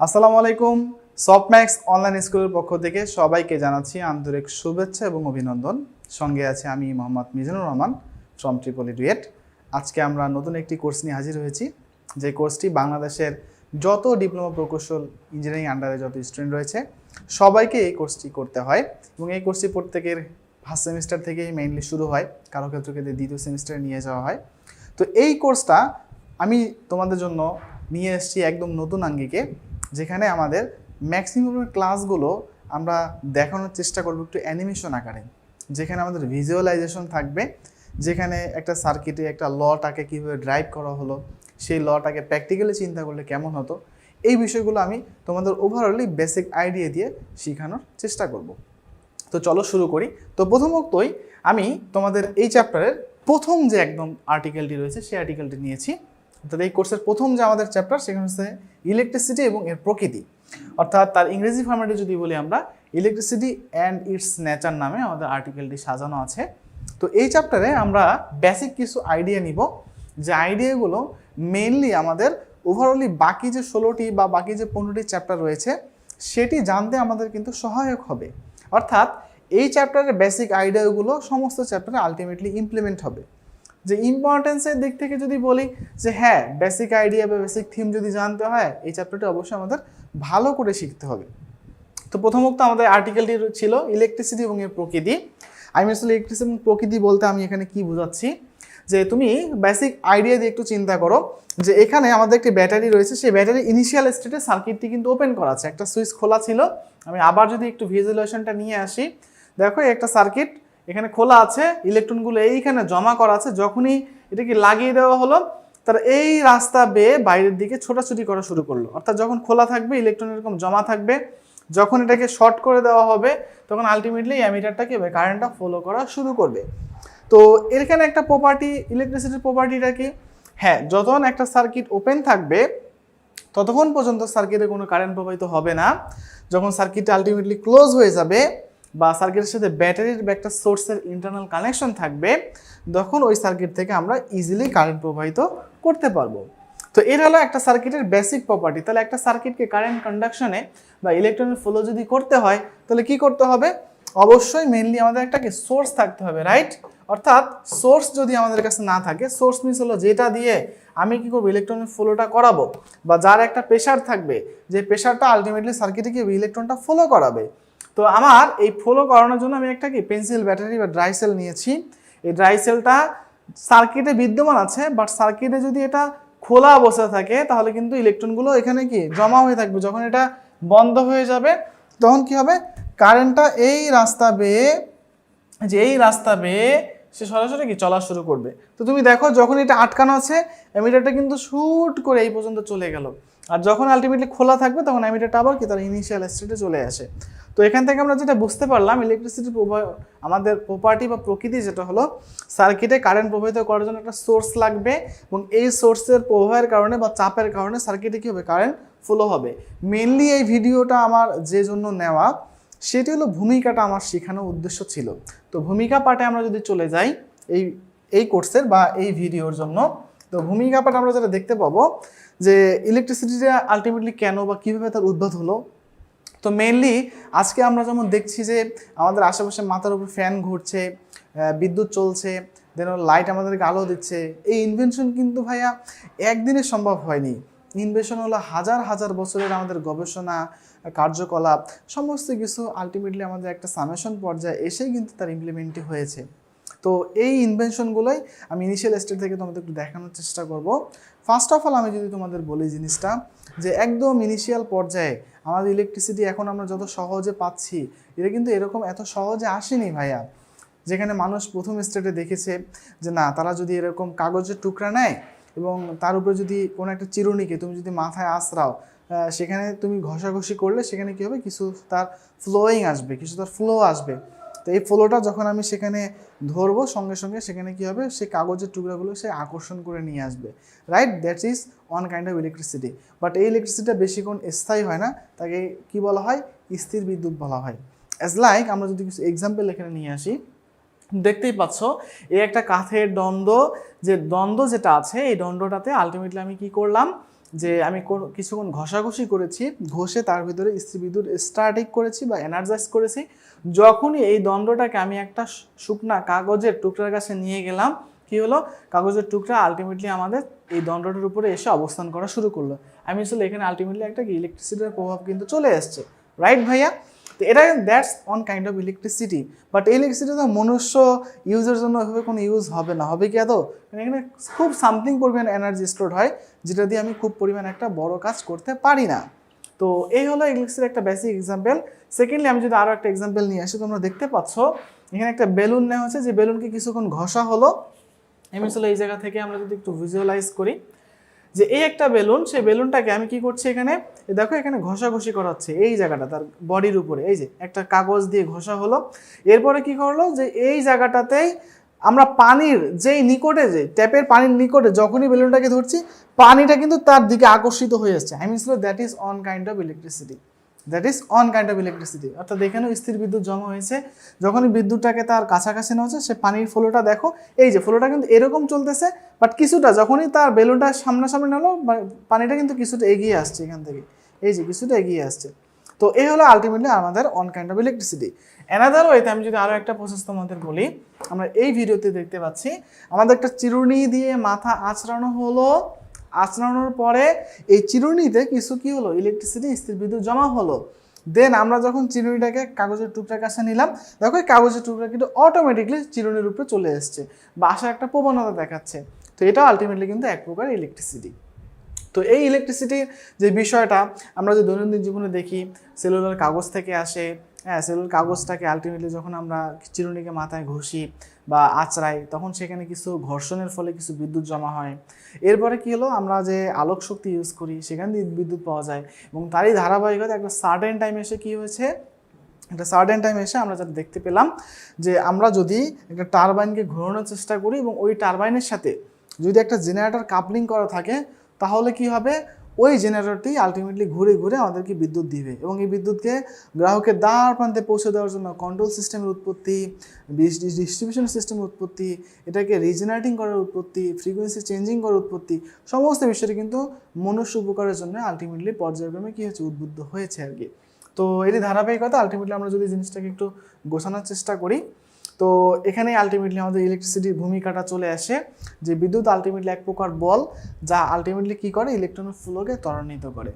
আসসালামু আলাইকুম। Softmax online স্কুলের পক্ষ থেকে সবাইকে জানাচ্ছি আন্তরিক শুভেচ্ছা এবং অভিনন্দন। সঙ্গে আছে আমি Mohammad Mizanur Rahman from Tripoli duet. আজকে আমরা নতুন একটি কোর্স নিয়ে হাজির হয়েছি, যে কোর্সটি বাংলাদেশের যত ডিপ্লোমা প্রকৌশল ইঞ্জিনিয়ারিং আন্ডারে যত স্টুডেন্ট রয়েছে সবাইকে এই কোর্সটি করতে হয় এবং এই কোর্সটি প্রত্যেকের ফার্স্ট সেমিস্টার থেকেই মেইনলি শুরু হয়, কারো ক্ষেত্রে দ্বিতীয় সেমিস্টারে নিয়ে যাওয়া হয়। তো এই কোর্সটা আমি তোমাদের জন্য নিয়ে এসেছি একদম নতুন আঙ্গিকে, যেখানে আমাদের ম্যাক্সিমাম ক্লাসগুলো আমরা দেখানোর চেষ্টা করব একটু অ্যানিমেশন আকারে, যেখানে আমাদের ভিজুয়ালাইজেশন থাকবে, যেখানে একটা সার্কিটে একটা লটাকে কীভাবে ড্রাইভ করা হলো, সেই লটাকে প্র্যাকটিক্যালি চিন্তা করলে কেমন হতো, এই বিষয়গুলো আমি তোমাদের ওভারঅলি বেসিক আইডিয়া দিয়ে শেখানোর চেষ্টা করব। তো চলো শুরু করি। তো প্রথমতই আমি তোমাদের এই চ্যাপ্টারের প্রথম যে একদম আর্টিকেলটি রয়েছে সেই আর্টিকেলটি নিয়েছি। অর্থাৎ এই কোর্সের প্রথম যে আমাদের চ্যাপ্টার সেখানে হচ্ছে ইলেকট্রিসিটি এবং এর প্রকৃতি, অর্থাৎ তার ইংরেজি ফর্ম্যাটে যদি বলি আমরা ইলেকট্রিসিটি অ্যান্ড ইটস নেচার নামে আমাদের আর্টিকেলটি সাজানো আছে। তো এই চ্যাপ্টারে আমরা বেসিক কিছু আইডিয়া নিব, যে আইডিয়াগুলো মেইনলি আমাদের ওভারঅলি বাকি যে 16টি বা বাকি যে 15টি চ্যাপ্টার রয়েছে সেটি জানতে আমাদের কিন্তু সহায়ক হবে। অর্থাৎ এই চ্যাপ্টারের বেসিক আইডিয়াগুলো সমস্ত চ্যাপ্টারে আলটিমেটলি ইমপ্লিমেন্ট হবে। যে ইম্পর্টেন্সের দিক থেকে যদি বলি যে হ্যাঁ, বেসিক আইডিয়া বা বেসিক থিম যদি জানতে হয় এই চ্যাপ্টারটি অবশ্যই আমাদের ভালো করে শিখতে হবে। তো প্রথমত আমাদের আর্টিকেলটি ছিল ইলেকট্রিসিটি এবং এর প্রকৃতি। আমি আসলে ইলেকট্রিসিটি এবং প্রকৃতি বলতে আমি এখানে কি বোঝাচ্ছি, যে তুমি বেসিক আইডিয়া দিয়ে একটু চিন্তা করো যে এখানে আমাদের একটি ব্যাটারি রয়েছে, সেই ব্যাটারি ইনিশিয়াল স্টেটে সার্কিটটি কিন্তু ওপেন করা আছে, একটা সুইচ খোলা ছিল। আমি আবার যদি একটু ভিজুয়ালাইজেশনটা নিয়ে আসি, দেখো একটা সার্কিট এখানে খোলা আছে, ইলেকট্রনগুলো এইখানে জমা করা আছে। যখনই এটাকে লাগিয়ে দেওয়া হলো তারা এই রাস্তা বেয়ে বাইরের দিকে ছোটাছুটি করা শুরু করলো। অর্থাৎ যখন খোলা থাকবে ইলেকট্রন এরকম জমা থাকবে, যখন এটাকে শর্ট করে দেওয়া হবে তখন আলটিমেটলি অ্যামিটারটাকে কারেন্টটা ফলো করা শুরু করবে। তো এখানে একটা প্রপার্টি, ইলেকট্রিসিটির প্রপার্টিটা কি, হ্যাঁ, যতক্ষণ একটা সার্কিট ওপেন থাকবে ততক্ষণ পর্যন্ত সার্কিটে কোনো কারেন্ট প্রবাহিত হবে না। যখন সার্কিটটা আলটিমেটলি ক্লোজ হয়ে যাবে বা সার্কিটের সাথে ব্যাটারির বা একটা সোর্সের ইন্টারনাল কানেকশন থাকবে, তখন ওই সার্কিট থেকে আমরা ইজিলি কারেন্ট প্রবাহিত করতে পারবো। তো এর হলো একটা সার্কিটের বেসিক প্রপার্টি। তাহলে একটা সার্কিটকে কারেন্ট কন্ডাকশনে বা ইলেকট্রনের ফ্লো যদি করতে হয় তাহলে কি করতে হবে, অবশ্যই মেইনলি আমাদের একটা সোর্স থাকতে হবে, রাইট? অর্থাৎ সোর্স যদি আমাদের কাছে না থাকে, সোর্স মিনস হলো যেটা দিয়ে আমি কি করবো ইলেকট্রনের ফ্লোটা করাবো, বা যার একটা প্রেশার থাকবে, যে প্রেশারটা আলটিমেটলি সার্কিটে কি ইলেকট্রনটা ফ্লো করাবে। তো আমার এই ফ্লো করানোর জন্য আমি একটা পেন্সিল ব্যাটারি বা ড্রাই সেল নিয়েছি। এই ড্রাই সেলটা সার্কিটে বিদ্যমান আছে, বাট সার্কিটে যদি এটা খোলা অবস্থা থাকে তাহলে কিন্তু ইলেকট্রনগুলো এখানে কি জমা হয়ে থাকবে। যখন এটা বন্ধ হয়ে যাবে তখন কি হবে, কারেন্টটা এই রাস্তা বেয়ে সে সরাসরি কি চলা শুরু করবে। তো তুমি দেখো যখন এটা আটকানো আছে অ্যামিটারটা কিন্তু শুট করে এই পর্যন্ত চলে গেল, আর যখন আলটিমেটলি খোলা থাকবে তখন অ্যামিটারটা আবার কি তার ইনিশিয়াল স্টেটে চলে আসে। তো এখান থেকে আমরা যেটা বুঝতে পারলাম ইলেকট্রিসিটি আমাদের প্রপার্টি বা প্রকৃতি যেটা হলো, সার্কিটে কারেন্ট প্রবাহিত করার জন্য একটা সোর্স লাগবে এবং এই সোর্সের প্রবাহের কারণে বা চাপের কারণে সার্কিটে কী হবে, কারেন্ট ফ্লো হবে। মেনলি এই ভিডিওটা আমার যে জন্য নেওয়া সেটি হলো ভূমিকাটা আমার শেখানোর উদ্দেশ্য ছিল। তো ভূমিকা পার্টে আমরা যদি চলে যাই এই কোর্সের বা এই ভিডিওর জন্য, তো ভূমিকা পার্টে আমরা যেটা দেখতে পাবো যে ইলেকট্রিসিটিটা আলটিমেটলি কেন বা কীভাবে তার উদ্ভব হলো। তো মেইনলি আজকে আমরা যেমন দেখছি যে আমাদের আশেপাশে মাথার উপর ফ্যান ঘুরছে, বিদ্যুৎ চলছে, দেন লাইট আমাদেরকে আলো দিচ্ছে, এই ইনভেনশন কিন্তু ভাইয়া একদিনে সম্ভব হয়নি। ইনভেনশন হলো হাজার হাজার বছরের আমাদের গবেষণা কার্যকলাপ, সমস্ত কিছু আলটিমেটলি আমাদের একটা সামেশন পর্যায়ে এসেই কিন্তু তার ইমপ্লিমেন্টই হয়েছে। তো এই ইনভেনশনগুলোই আমি ইনিশিয়াল স্টেজ থেকে তোমাদের একটু দেখানোর চেষ্টা করব। ফার্স্ট অফ অল আমি যদি তোমাদের বলি জিনিসটা, যে একদম ইনিশিয়াল পর্যায়ে আমাদের ইলেকট্রিসিটি এখন আমরা যত সহজে পাচ্ছি এটা কিন্তু এরকম এত সহজে আসেনি ভাইয়া। যেখানে মানুষ প্রথম স্টেটে দেখেছে যে না, তারা যদি এরকম কাগজের টুকরা নেয় এবং তার উপরে যদি কোনো একটা চিরুনিকে তুমি যদি মাথায় আঁচড়াও, সেখানে তুমি ঘষাঘষি করলে সেখানে কী হবে, কিছু তার ফ্লোয়িং আসবে, কিছু তার ফ্লো আসবে। তো এই ফ্লোটা যখন আমি সেখানে ধরবো সঙ্গে সঙ্গে সেখানে কী হবে, সেই কাগজের টুকরাগুলো সে আকর্ষণ করে নিয়ে আসবে, right? That's is one kind of electricity. But এই ইলেকট্রিসিটিটা বেশিক্ষণ স্থায়ী হয় না, তাকে কি বলা হয়, স্থির বিদ্যুৎ বলা হয়। অ্যাজ লাইক আমরা যদি কিছু এক্সাম্পল এখানে নিয়ে আসি, দেখতেই পাচ্ছ এই একটা কাঠের দ্বন্দ্ব, যে দ্বন্দ্ব যেটা আছে এই দ্বন্দ্বটাতে আলটিমেটলি আমি কি করলাম, যে আমি কিছুক্ষণ ঘষাঘষি করেছি, ঘষে তার ভিতরে স্থির বিদ্যুৎ স্ট্যাটিক করেছি বা এনার্জাইজ করেছি। যখনই এই দণ্ডটাকে আমি একটা শুকনা কাগজের টুকরার কাছে নিয়ে গেলাম, কি হলো, কাগজের টুকরা আলটিমেটলি আমাদের এই দণ্ডটার উপরে এসে অবস্থান করা শুরু করলো। আমি আসলে এখানে আলটিমেটলি একটা ইলেকট্রিসিটির প্রভাব কিন্তু চলে আসছে, রাইট ভাইয়া? তো এটা that's one kind of electricity. But এই ইলেকট্রিসিটি তো মনুষ্য ইউজের জন্য ওইভাবে কোনো ইউজ হবে না, হবে কি আদৌ? এখানে খুব সামথিং পরিমাণ এনার্জি স্টোর হয়, যেটা দিয়ে আমি খুব পরিমাণ একটা বড় কাজ করতে পারি না। তো এই হলো ইলেকট্রিসিটির একটা বেসিক এক্সাম্পল। সেকেন্ডলি আমি যদি আরও একটা এক্সাম্পল নিয়ে আসি, তোমরা দেখতে পাচ্ছ এখানে একটা বেলুন নেওয়া হচ্ছে, যে বেলুনকে কিছুক্ষণ ঘষা হলো। আমি আসলে এই জায়গা থেকে আমরা যদি একটু ভিজুয়ালাইজ করি যে এই একটা বেলুন, সেই বেলুনটাকে আমি কি করছি এখানে, দেখো এখানে ঘষাঘষি করা হচ্ছে এই জায়গাটা তার বডির উপরে, এই যে একটা কাগজ দিয়ে ঘষা হলো। এরপরে কি করলো, যে এই জায়গাটাতেই আমরা পানির যেই নিকটে, যে ট্যাপের পানির নিকটে যখনই বেলুনটাকে ধরছি, পানিটা কিন্তু তার দিকে আকর্ষিত হয়ে যাচ্ছে। I mean that is one kind of electricity, that is one kind of electricity. অর্থাৎ এখানেও স্থির বিদ্যুৎ জমা হয়েছে। যখনই বিদ্যুৎটাকে তার কাছাকাছি নেওয়া হচ্ছে, সে পানির ফ্লোটা দেখো, এই যে ফ্লোটা কিন্তু এরকম চলতেছে, বাট কিছুটা যখনই তার বেলুনটা সামনাসামনি হলো, পানিটা কিন্তু কিছুটা এগিয়ে আসছে এখান থেকে, এই যে কিছুটা এগিয়ে আসছে। তো এই হলো আলটিমেটলি আমাদের on kind of electricity. Another ওয়েতে আমি যদি আরও একটা প্রসেস তোমাদের বলি, আমরা এই ভিডিওতে দেখতে পাচ্ছি আমাদের একটা চিরুনি দিয়ে মাথা আঁচড়ানো হলো, আঁচড়ানোর পরে এই চিরুনিতে কিছু কি হলো, ইলেকট্রিসিটি স্থির বিদ্যুৎ জমা হলো। দেন আমরা যখন চিরুনিটাকে কাগজের টুকরার কাছে নিলাম, দেখো এই কাগজের টুকরা কিন্তু অটোমেটিকলি চিরুনির উপরে চলে এসছে বা আসার একটা প্রবণতা দেখাচ্ছে। তো এটা আলটিমেটলি কিন্তু এক প্রকার ইলেকট্রিসিটি। তো এই ইলেকট্রিসিটির যে বিষয়টা আমরা যে দৈনন্দিন জীবনে দেখি, সেলুলার কাগজ থেকে আসে, হ্যাঁ, সেলুলার কাগজটাকে আলটিমেটলি যখন আমরা চিরুনিকে মাথায় ঘষি বা আঁচড়াই, তখন সেখানে কিছু ঘর্ষণের ফলে কিছু বিদ্যুৎ জমা হয়। এরপরে কি হলো, আমরা যে আলোক শক্তি ইউজ করি সেখান দিয়ে বিদ্যুৎ পাওয়া যায়, এবং তারই ধারাবাহিকতা একটা সার্টেন টাইম এসে কি হয়েছে, একটা সার্টেন টাইম এসে আমরা যেটা দেখতে পেলাম, যে আমরা যদি একটা টারবাইনকে ঘোরানোর চেষ্টা করি এবং ওই টারবাইনের সাথে যদি একটা জেনারেটর কাপলিং করা থাকে, তাহলে কি হবে, ওই জেনারেটরটি আলটিমেটলি ঘুরে ঘুরে আমাদেরকে বিদ্যুৎ দিবে, এবং এই বিদ্যুৎকে গ্রাহকের দ্বার প্রান্তে পৌঁছে দেওয়ার জন্য কন্ট্রোল সিস্টেমের উৎপত্তি, ডিস্ট্রিবিউশন সিস্টেমের উৎপত্তি, এটাকে রিজেনারেটিং করার উৎপত্তি, ফ্রিকোয়েন্সি চেঞ্জিং করার উৎপত্তি, সমস্ত বিষয়টি কিন্তু মনুষ্য উপকারের জন্য আলটিমেটলি পর্যায়ক্রমে কী হয়েছে, উদ্বুদ্ধ হয়েছে আর কি। তো এটি ধারাবাহিকতা, আলটিমেটলি আমরা যদি জিনিসটাকে একটু গোছানোর চেষ্টা করি, তো এখানে আলটিমেটলি আমাদের ইলেকট্রিসিটির ভূমিকাটা চলে আসে, যে বিদ্যুৎ আলটিমেটলি এক প্রকার বল, যা আলটিমেটলি কী করে, ইলেকট্রনের ফ্লোকে ত্বরান্বিত করে।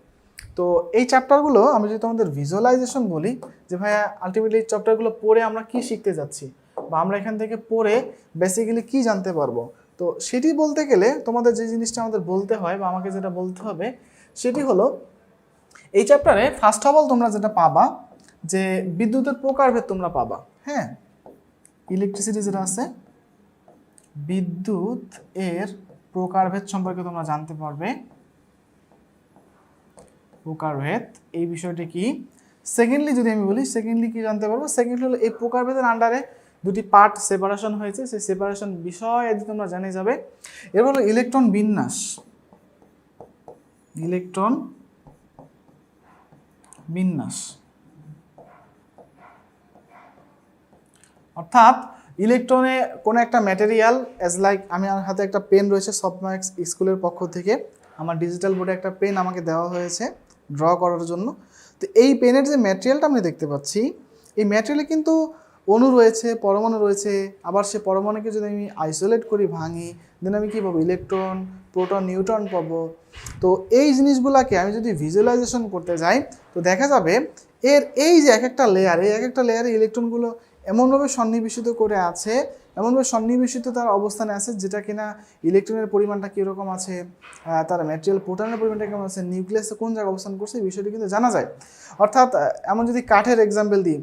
তো এই চ্যাপ্টারগুলো আমি যদি তোমাদের ভিজুয়ালাইজেশন বলি, যে ভাইয়া আলটিমেটলি এই চ্যাপ্টারগুলো পড়ে আমরা কি শিখতে যাচ্ছি, বা আমরা এখান থেকে পড়ে বেসিক্যালি কি জানতে পারবো, তো সেটি বলতে গেলে তোমাদের যে জিনিসটা আমাদের বলতে হয় বা আমাকে যেটা বলতে হবে, সেটি হলো এই চ্যাপ্টারে ফার্স্ট অফ অল তোমরা যেটা পাবা, যে বিদ্যুতের প্রকারভেদ তোমরা পাবা। হ্যাঁ, ইলেকট্রিসিটি যেটা আছে, বিদ্যুৎ এর প্রকারভেদ সম্পর্কে তোমরা জানতে পারবে, প্রকারভেদ এই বিষয়টি কি। সেকেন্ডলি যদি আমি বলি, সেকেন্ডলি কি জানতে পারবো, সেকেন্ডলি হলো এই প্রকারভেদের আন্ডারে দুটি পার্ট সেপারেশন হয়েছে, সেই সেপারেশন বিষয় আদি তোমরা জেনে যাবে। এবার হলো ইলেকট্রন বিন্যাস, ইলেকট্রন বিন্যাস, অর্থাৎ ইলেকট্রনে কোনো একটা ম্যাটেরিয়াল, অ্যাজ লাইক আমি আমার হাতে একটা পেন রয়েছে সফটম্যাক্স স্কুলের পক্ষ থেকে, আমার ডিজিটাল বোর্ডে একটা পেন আমাকে দেওয়া হয়েছে ড্র করার জন্য। তো এই পেনের যে ম্যাটেরিয়ালটা আমি দেখতে পাচ্ছি, এই ম্যাটেরিয়ালে কিন্তু অণু রয়েছে, পরমাণু রয়েছে, আবার সে পরমাণুকে যদি আমি আইসোলেট করি, ভাঙি, দেন আমি কী পাবো, ইলেকট্রন, প্রোটন, নিউট্রন পাবো। তো এই জিনিসগুলোকে আমি যদি ভিজুয়ালাইজেশন করতে যাই, তো দেখা যাবে এর এই যে এক একটা লেয়ার, এই এক একটা লেয়ারে ইলেকট্রনগুলো এমনভাবে সন্নিবেশিত করে আছে, এমনভাবে সন্নিবেশিত তার অবস্থানে আছে, যেটা কিনা ইলেকট্রনের পরিমাণটা কীরকম আছে, তার ম্যাটেরিয়াল প্রোটনের পরিমাণটা কেমন আছে, নিউক্লিয়াসে কোন জায়গায় অবস্থান করছে, এই বিষয়টি কিন্তু জানা যায়। অর্থাৎ এমন যদি কাঠের এক্সাম্পল দিই,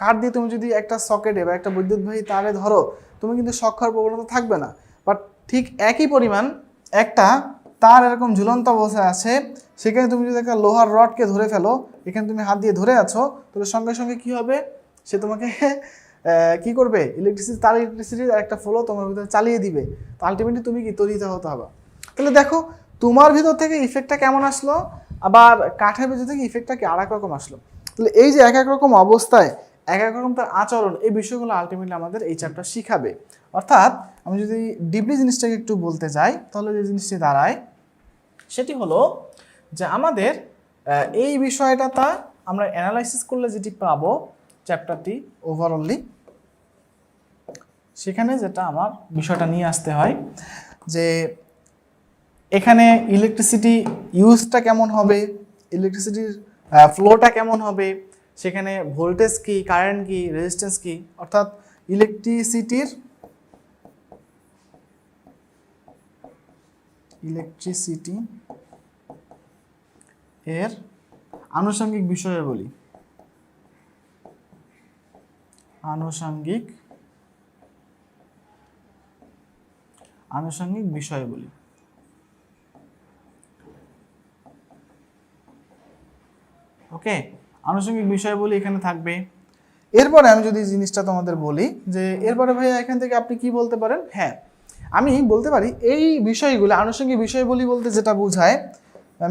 কাঠ দিয়ে তুমি যদি একটা সকেটে বা একটা বৈদ্যুতবাহী তারে ধরো, তুমি কিন্তু শক খাওয়ার প্রবণতা থাকবে না। বাট ঠিক একই পরিমাণ একটা তার এরকম ঝুলন্ত অবস্থায় আছে, সেখানে তুমি যদি একটা লোহার রডকে ধরে ফেলো, এখানে তুমি হাত দিয়ে ধরে আছো, তাহলে সঙ্গে সঙ্গে কী হবে, সে তোমাকে কি করবে, ইলেকট্রিসিটির একটা ফ্লো তোমার ভিতরে চালিয়ে দিবে। তো আলটিমেটলি তুমি কি তৈরি হতে হবে। তাহলে দেখো তোমার ভিতর থেকে ইফেক্টটা কেমন আসলো, আবার কাঠের ভিতর থেকে ইফেক্টটা কি আর এক রকম আসলো। তাহলে এই যে এক এক রকম অবস্থায় এক এক রকম তার আচরণ, এই বিষয়গুলো আলটিমেটলি আমাদের এই চ্যাপ্টার শিখাবে। অর্থাৎ আমি যদি ডিপলি জিনিসটাকে একটু বলতে যাই, তাহলে যে জিনিসটি দাঁড়ায়, সেটি হলো যে আমাদের এই বিষয়টা আমরা অ্যানালাইসিস করলে যেটি পাবো চ্যাপ্টারটি ওভারঅলি, সেখানে যেটা আমার বিষয়টা নিয়ে আসতে হয় যে এখানে ইলেকট্রিসিটি ইউজটা কেমন হবে, ইলেকট্রিসিটির ফ্লোটা কেমন হবে, সেখানে ভোল্টেজ কি, কারেন্ট কি, রেজিস্ট্যান্স কি, অর্থাৎ ইলেকট্রিসিটি এর আনুষঙ্গিক বিষয়াবলী, আনুষঙ্গিক বিষয়াবলী। ওকে, আনুষঙ্গিক বিষয়াবলী এখানে থাকবে। এরপরে আমি যদি জিনিসটা তোমাদের বলি যে এরপরে ভাইয়া এখান থেকে আপনি কি বলতে পারেন, হ্যাঁ আমি বলতে পারি এই বিষয়গুলো আনুষঙ্গিক বিষয়াবলী বলতে যেটা বোঝায়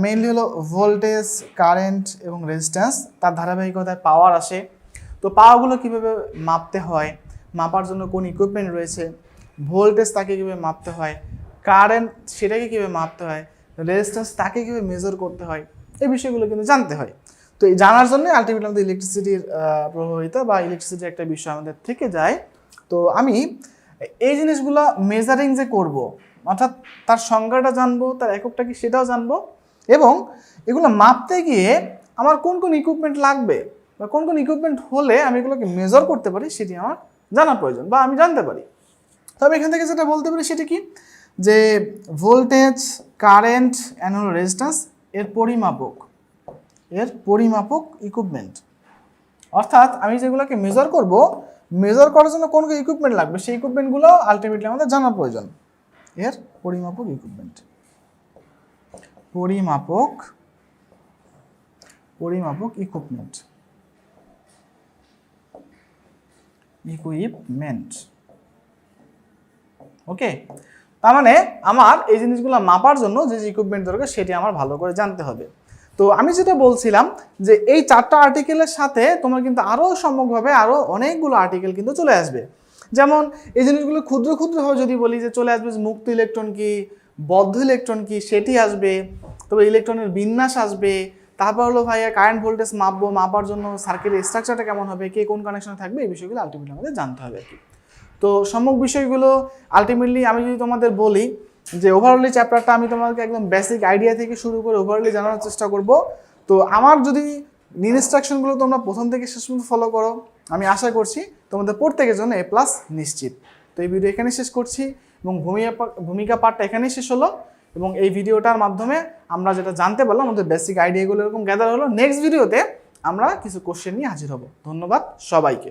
মেইনলি হলো ভোল্টেজ, কারেন্ট এবং রেজিস্ট্যান্স, তার ধারাবাহিকতায় পাওয়ার আসে। তো পাওয়ারগুলো কীভাবে মাপতে হয়, মাপার জন্য কোন ইকুইপমেন্ট রয়েছে, ভোল্টেজ তাকে কীভাবে মাপতে হয়, কারেন্ট সেটাকে কীভাবে মাপতে হয়, রেজিস্ট্যান্স তাকে কীভাবে মেজার করতে হয়, এই বিষয়গুলো কিন্তু জানতে হয়। তো এই জানার জন্য আলটিমেটলি আমাদের ইলেকট্রিসিটির প্রভাবিত বা ইলেকট্রিসিটির একটা বিষয় আমাদের থেকে যায়। তো আমি এই জিনিসগুলো মেজারিং যে করব, অর্থাৎ তার সংজ্ঞাটা জানবো, তার এককটা কি সেটাও জানবো, এবং এগুলো মাপতে গিয়ে আমার কোন কোন ইকুইপমেন্ট লাগবে বা কোন কোন ইকুইপমেন্ট হলে আমি এগুলোকে মেজার করতে পারি সেটি আমার জানা প্রয়োজন বা আমি জানতে পারি। তবে এখান থেকে যেটা বলতে পারি সেটি কি, যে ভোল্টেজ, কারেন্ট অ্যান্ড রেজিস্ট্যান্স এর পরিমাপক ইকুইপমেন্ট, অর্থাৎ আমি যেগুলোকে মেজার করব, মেজার করার জন্য কোন কোন ইকুইপমেন্ট লাগবে সেই ইকুইপমেন্টগুলো আলটিমেটলি আমাদের জানা প্রয়োজন। এর পরিমাপক ইকুইপমেন্ট, ইকুইপমেন্ট। ওকে, তার মানে আমার এই জিনিসগুলো মাপার জন্য যে ইকুইপমেন্ট দরকার সেটি আমার ভালো করে জানতে হবে। তো আমি যেটা বলছিলাম যে এই 4টা আর্টিকেলের সাথে তোমার কিন্তু আরও সম্যকভাবে আরও অনেকগুলো আর্টিকেল কিন্তু চলে আসবে। যেমন এই জিনিসগুলো ক্ষুদ্র ক্ষুদ্রভাবে যদি বলি যে চলে আসবে মুক্ত ইলেকট্রন কি, বদ্ধ ইলেকট্রন কি সেটি আসবে, তবে ইলেকট্রনের বিন্যাস আসবে, তারপর হলো ভাইয়া কারেন্ট ভোল্টেজ মাপবো, মাপার জন্য সার্কিটের স্ট্রাকচারটা কেমন হবে, কে কোন কানেকশনে থাকবে, এই বিষয়গুলো আলটিমেটলি আমাদের জানতে হবে আর কি। তো সম্যক বিষয়গুলো আলটিমেটলি আমি যদি তোমাদের বলি যে ওভারঅলি চ্যাপ্টারটা আমি তোমাদেরকে একদম বেসিক আইডিয়া থেকে শুরু করে ওভারঅলি জানার চেষ্টা করব। তো আমার যদি ইনস্ট্রাকশনগুলো তোমরা প্রথম থেকে শেষ পর্যন্ত ফলো করো, আমি আশা করছি তোমাদের প্রত্যেকের জন্য A+ নিশ্চিত। তো এই ভিডিও এখানে শেষ করছি এবং ভূমিকা পার্টটা এখানেই শেষ হলো, এবং এই ভিডিওটার মাধ্যমে আমরা যেটা জানতে পারলাম আমাদের বেসিক আইডিয়াগুলো এরকম গ্যাদার হলো। নেক্সট ভিডিওতে আমরা কিছু কোশ্চেন নিয়ে হাজির হব। ধন্যবাদ সবাইকে।